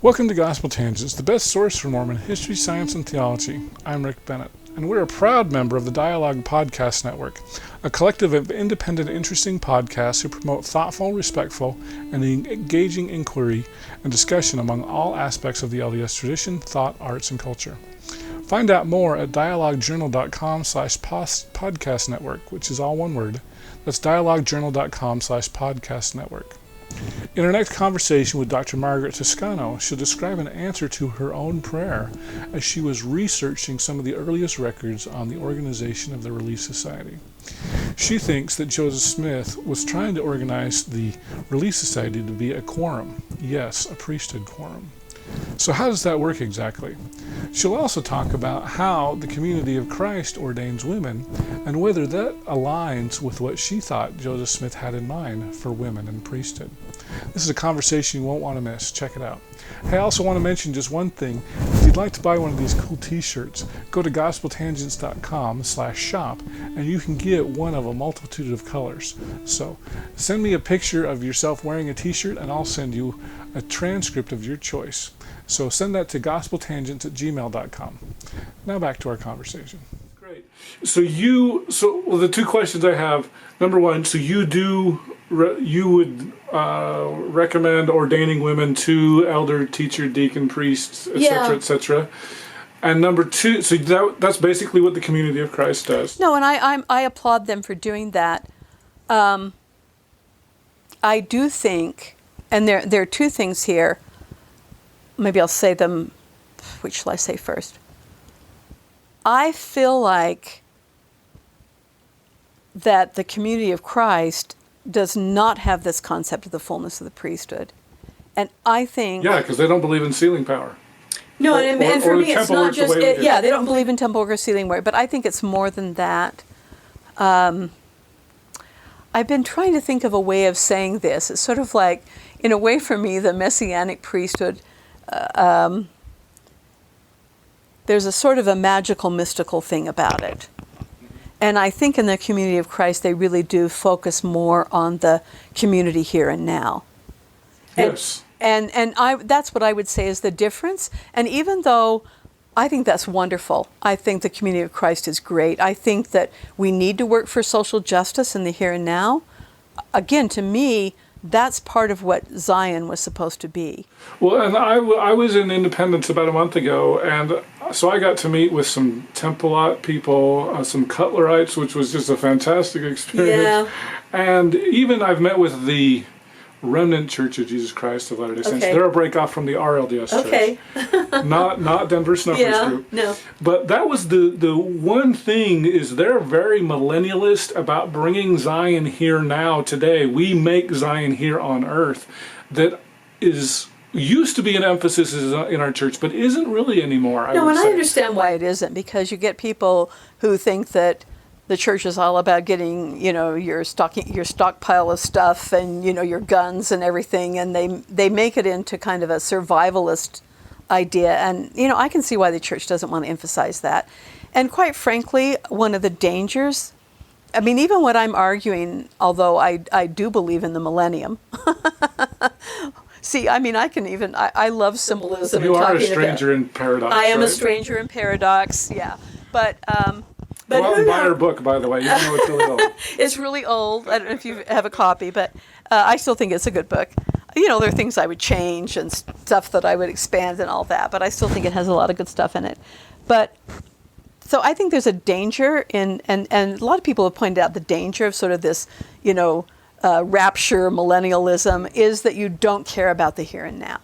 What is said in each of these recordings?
Welcome to Gospel Tangents, the best source for Mormon history, science, and theology. I'm Rick Bennett, and we're a proud member of the Dialogue Podcast Network, a collective of independent, interesting podcasts who promote thoughtful, respectful, and engaging inquiry and discussion among all aspects of the LDS tradition, thought, arts, and culture. Find out more at dialoguejournal.com/podcast network, which is all one word. That's dialoguejournal.com/podcast network. In our next conversation with Dr. Margaret Toscano, she'll describe an answer to her own prayer as she was researching some of the earliest records on the organization of the Relief Society. She thinks that Joseph Smith was trying to organize the Relief Society to be a quorum. Yes, a priesthood quorum. So how does that work exactly? She'll also talk about how the community of Christ ordains women and whether that aligns with what she thought Joseph Smith had in mind for women in priesthood. This is a conversation you won't want to miss. Check it out. Hey, I also want to mention just one thing. If you'd like to buy one of these cool t-shirts, go to gospeltangents.com/shop and you can get one of a multitude of colors. So send me a picture of yourself wearing a t-shirt and I'll send you a transcript of your choice. So send that to gospeltangents@gmail.com. Now back to our conversation. Great. So the two questions I have, number one, so you would recommend ordaining women to elder, teacher, deacon, priests, etc., etc. And number two, so that's basically what the Community of Christ does. No, and I applaud them for doing that. I do think, and there are two things here. Maybe I'll say them. Which shall I say first? I feel like that the Community of Christ does not have this concept of the fullness of the priesthood. And I think... Yeah, because they don't believe in sealing power. No, and for me it's not just... they don't believe in temple work or sealing work, but I think it's more than that. I've been trying to think of a way of saying this. It's sort of like, in a way for me, the Messianic priesthood, there's a sort of a magical, mystical thing about it. And I think in the Community of Christ, they really do focus more on the community here and now. Yes. And that's what I would say is the difference. And even though I think that's wonderful, I think the Community of Christ is great. I think that we need to work for social justice in the here and now. Again, to me, that's part of what Zion was supposed to be. Well, and I was in Independence about a month ago, and so I got to meet with some Templeite people, some Cutlerites, which was just a fantastic experience. Yeah. And even I've met with the Remnant Church of Jesus Christ of Latter-day Saints. They're a breakoff from the RLDS Church. Not Denver Snuffers group. No. But that was the one thing is they're very millennialist about bringing Zion here now today. We make Zion here on earth. That used to be an emphasis in our church, but isn't really anymore. I understand why it isn't, because you get people who think that the church is all about getting, your stockpile of stuff and, your guns and everything, and they make it into kind of a survivalist idea. And, I can see why the church doesn't want to emphasize that. And quite frankly, one of the dangers, even what I'm arguing, although I do believe in the millennium. See, I love symbolism. You are a stranger in paradox. I am a stranger in paradox, yeah. But go out and buy her book, by the way. You know it's really old. It's really old. I don't know if you have a copy, but I still think it's a good book. There are things I would change and stuff that I would expand and all that, but I still think it has a lot of good stuff in it. But so I think there's a danger and a lot of people have pointed out the danger of sort of this, rapture millennialism is that you don't care about the here and now.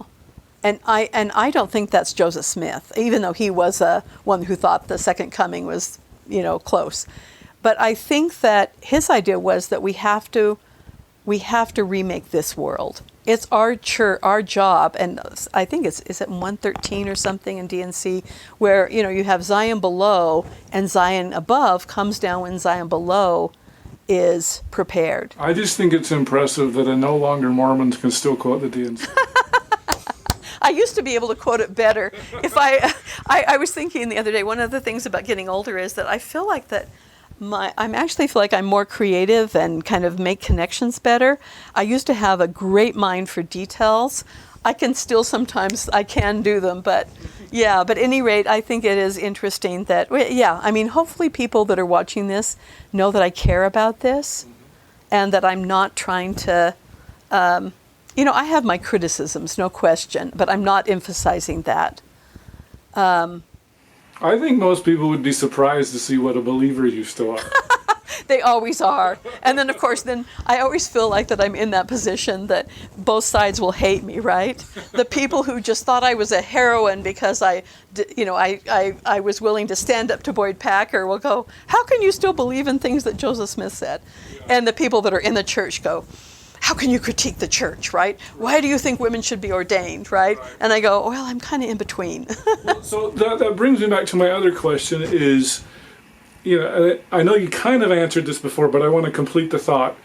And I don't think that's Joseph Smith, even though he was one who thought the second coming was, close. But I think that his idea was that we have to remake this world. It's our job, and I think is it 113 or something in DNC, where you have Zion below and Zion above comes down when Zion below is prepared. I just think it's impressive that no longer Mormons can still quote the DNC. I used to be able to quote it better. If I was thinking the other day, one of the things about getting older is that I feel like that I actually feel like I'm more creative and kind of make connections better. I used to have a great mind for details. I can still sometimes, I can do them, but yeah, but at any rate, I think it is interesting that, yeah, I mean, hopefully people that are watching this know that I care about this and that I'm not trying to, I have my criticisms, no question, but I'm not emphasizing that. I think most people would be surprised to see what a believer you still are. They always are. And then, of course, then I always feel like that I'm in that position that both sides will hate me, right? The people who just thought I was a heroine because I was willing to stand up to Boyd Packer will go, how can you still believe in things that Joseph Smith said? Yeah. And the people that are in the church go, how can you critique the church, right? Why do you think women should be ordained, right? And I go, well, I'm kind of in between. Well, so that brings me back to my other question is, I know you kind of answered this before, but I want to complete the thought.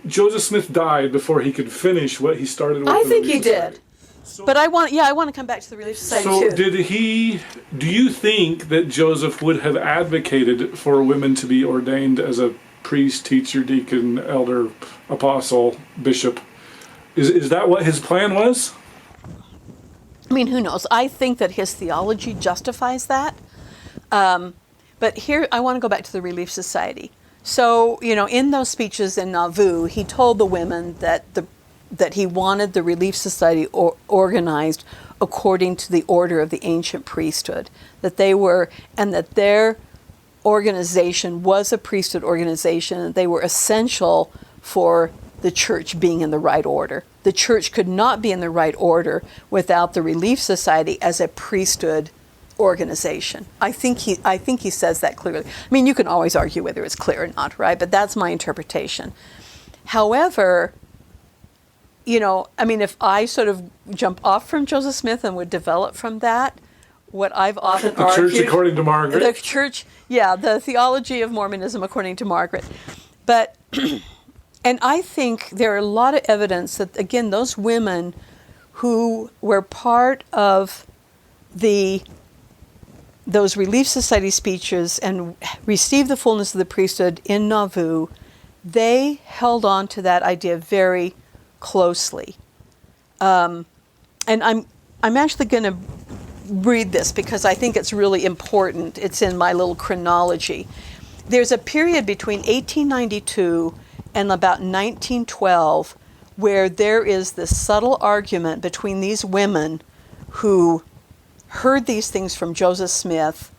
Joseph Smith died before he could finish what he started with. I think he did. But I want to come back to the Relief Society too. Do you think that Joseph would have advocated for women to be ordained as a priest, teacher, deacon, elder, apostle, bishop? Is that what his plan was? I mean, who knows? I think that his theology justifies that. But here, I want to go back to the Relief Society. So, in those speeches in Nauvoo, he told the women that he wanted the Relief Society organized according to the order of the ancient priesthood, and that their organization was a priesthood organization, and they were essential for the church being in the right order. The church could not be in the right order without the Relief Society as a priesthood organization. I think he says that clearly. I mean, you can always argue whether it's clear or not, right? But that's my interpretation. However, if I sort of jump off from Joseph Smith and would develop from that, what I've often argued... The church according to Margaret. The church, yeah, the theology of Mormonism according to Margaret. But, and I think there are a lot of evidence that, again, those women who were part of those Relief Society speeches and received the fullness of the priesthood in Nauvoo, they held on to that idea very closely. And I'm actually going to read this because I think it's really important. It's in my little chronology. There's a period between 1892 and about 1912 where there is this subtle argument between these women who heard these things from Joseph Smith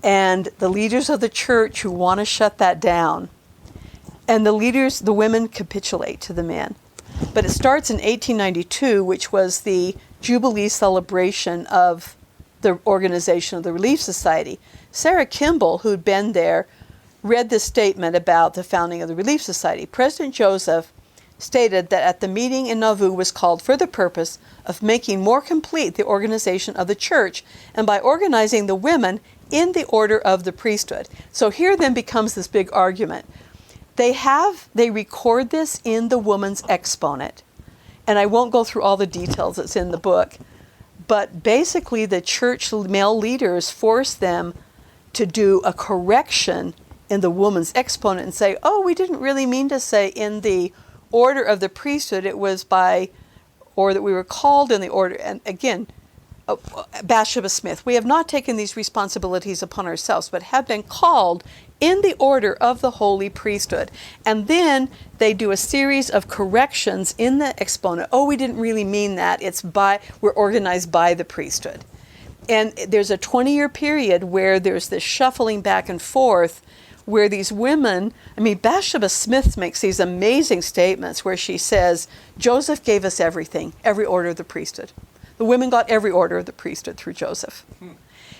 and the leaders of the church who want to shut that down. And the women capitulate to the men. But it starts in 1892, which was the Jubilee celebration of the organization of the Relief Society. Sarah Kimball, who'd been there, read this statement about the founding of the Relief Society. President Joseph stated that at the meeting in Nauvoo was called for the purpose of making more complete the organization of the church and by organizing the women in the order of the priesthood. So here then becomes this big argument. They record this in the Woman's Exponent. And I won't go through all the details that's in the book, but basically the church male leaders forced them to do a correction in the Woman's Exponent and say, oh, we didn't really mean to say in the order of the priesthood, it was or that we were called in the order. And again, Bathsheba Smith, we have not taken these responsibilities upon ourselves, but have been called in the order of the holy priesthood. And then they do a series of corrections in the exponent. Oh, we didn't really mean that. We're organized by the priesthood. And there's a 20-year period where there's this shuffling back and forth where these women, Bathsheba Smith makes these amazing statements where she says, Joseph gave us everything, every order of the priesthood. The women got every order of the priesthood through Joseph.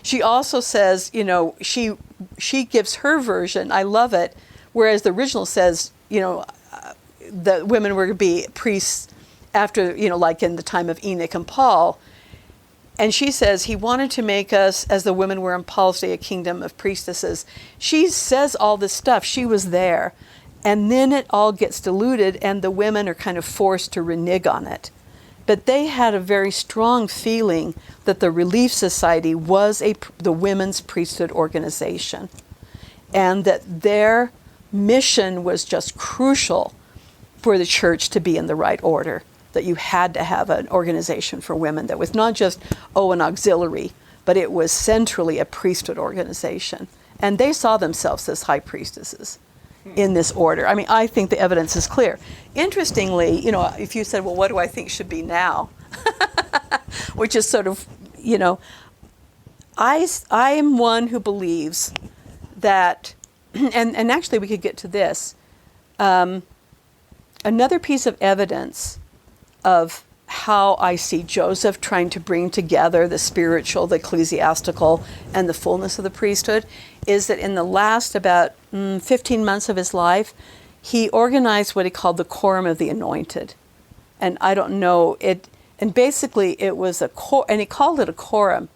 She also says, she gives her version, I love it, whereas the original says, the women were to be priests after, like in the time of Enoch and Paul. And she says, he wanted to make us, as the women were in Paul's day, a kingdom of priestesses. She says all this stuff. She was there. And then it all gets diluted, and the women are kind of forced to renege on it. But they had a very strong feeling that the Relief Society was the women's priesthood organization, and that their mission was just crucial for the church to be in the right order. that you had to have an organization for women that was not just, an auxiliary, but it was centrally a priesthood organization. And they saw themselves as high priestesses in this order. I mean, I think the evidence is clear. Interestingly, if you said, well, what do I think should be now? Which is sort of, I am one who believes that, and actually we could get to this, another piece of evidence of how I see Joseph trying to bring together the spiritual, the ecclesiastical, and the fullness of the priesthood is that in the last about 15 months of his life, he organized what he called the Quorum of the Anointed. And I don't know, and basically it was and he called it a quorum.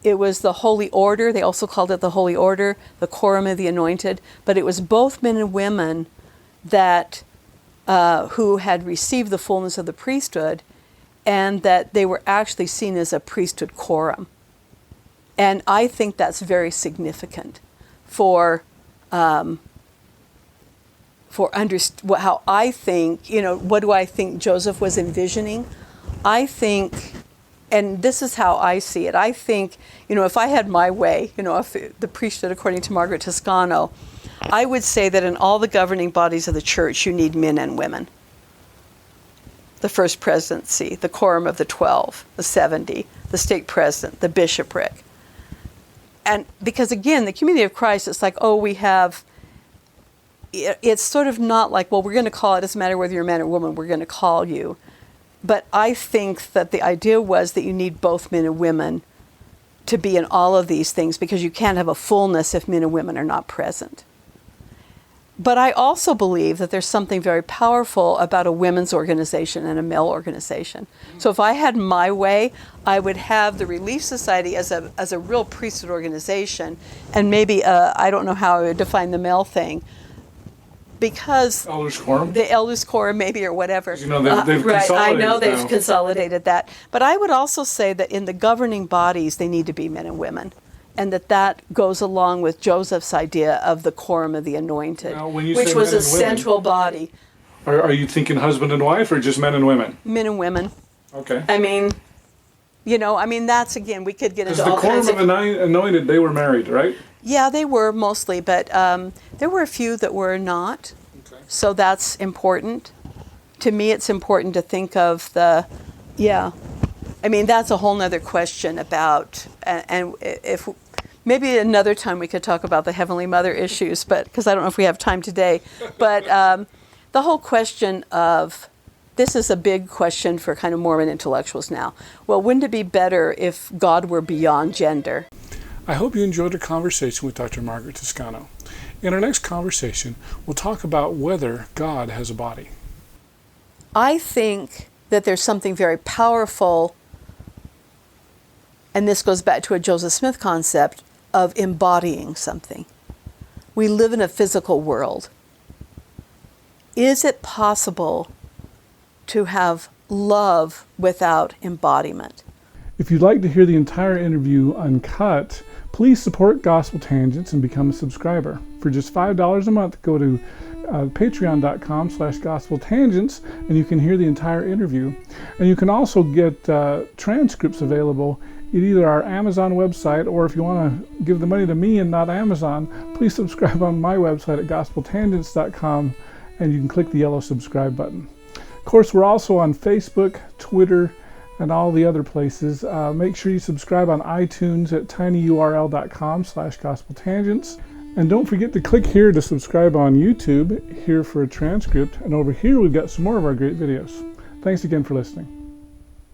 It was the Holy Order. They also called it the Holy Order, the Quorum of the Anointed. But it was both men and women that who had received the fullness of the priesthood, and that they were actually seen as a priesthood quorum. And I think that's very significant for how I think, what do I think Joseph was envisioning? I think, and this is how I see it, I think, if I had my way, if the priesthood, according to Margaret Toscano, I would say that in all the governing bodies of the church, you need men and women. The first presidency, the quorum of the 12, the 70, the stake president, the bishopric. And because again, the community of Christ, it's like, it's sort of not like, well, we're going to call it, doesn't matter whether you're a man or woman, we're going to call you. But I think that the idea was that you need both men and women to be in all of these things, because you can't have a fullness if men and women are not present. But I also believe that there's something very powerful about a women's organization and a male organization. So if I had my way, I would have the Relief Society as a real priesthood organization, and maybe, I don't know how I would define the male thing, because Elders Quorum? the Elders Quorum maybe, or whatever. They've consolidated. Right, I know they've now. consolidated that. But I would also say that in the governing bodies, they need to be men and women. And that goes along with Joseph's idea of the Quorum of the Anointed, Now, when you which say was men a and women, central body. Are you thinking husband and wife, or just men and women? Men and women. Okay. I mean, that's, again, we could get Because into the all kinds Quorum of... of the Anointed, they were married, right? Yeah, they were mostly, but there were a few that were not. Okay. So that's important. To me, it's important to think of that's a whole nother question about, and if maybe another time we could talk about the Heavenly Mother issues, but because I don't know if we have time today. But the whole question of, this is a big question for kind of Mormon intellectuals now. Well, wouldn't it be better if God were beyond gender? I hope you enjoyed our conversation with Dr. Margaret Toscano. In our next conversation, we'll talk about whether God has a body. I think that there's something very powerful, and this goes back to a Joseph Smith concept, of embodying something. We live in a physical world. Is it possible to have love without embodiment? If you'd like to hear the entire interview uncut, please support Gospel Tangents and become a subscriber. For just $5 a month, go to patreon.com/gospeltangents, and you can hear the entire interview. And you can also get transcripts available at either our Amazon website, or if you want to give the money to me and not Amazon, please subscribe on my website at gospeltangents.com, and you can click the yellow subscribe button. Of course, we're also on Facebook, Twitter, and all the other places. Make sure you subscribe on iTunes at tinyurl.com/gospeltangents. And don't forget to click here to subscribe on YouTube, here for a transcript, and over here we've got some more of our great videos. Thanks again for listening.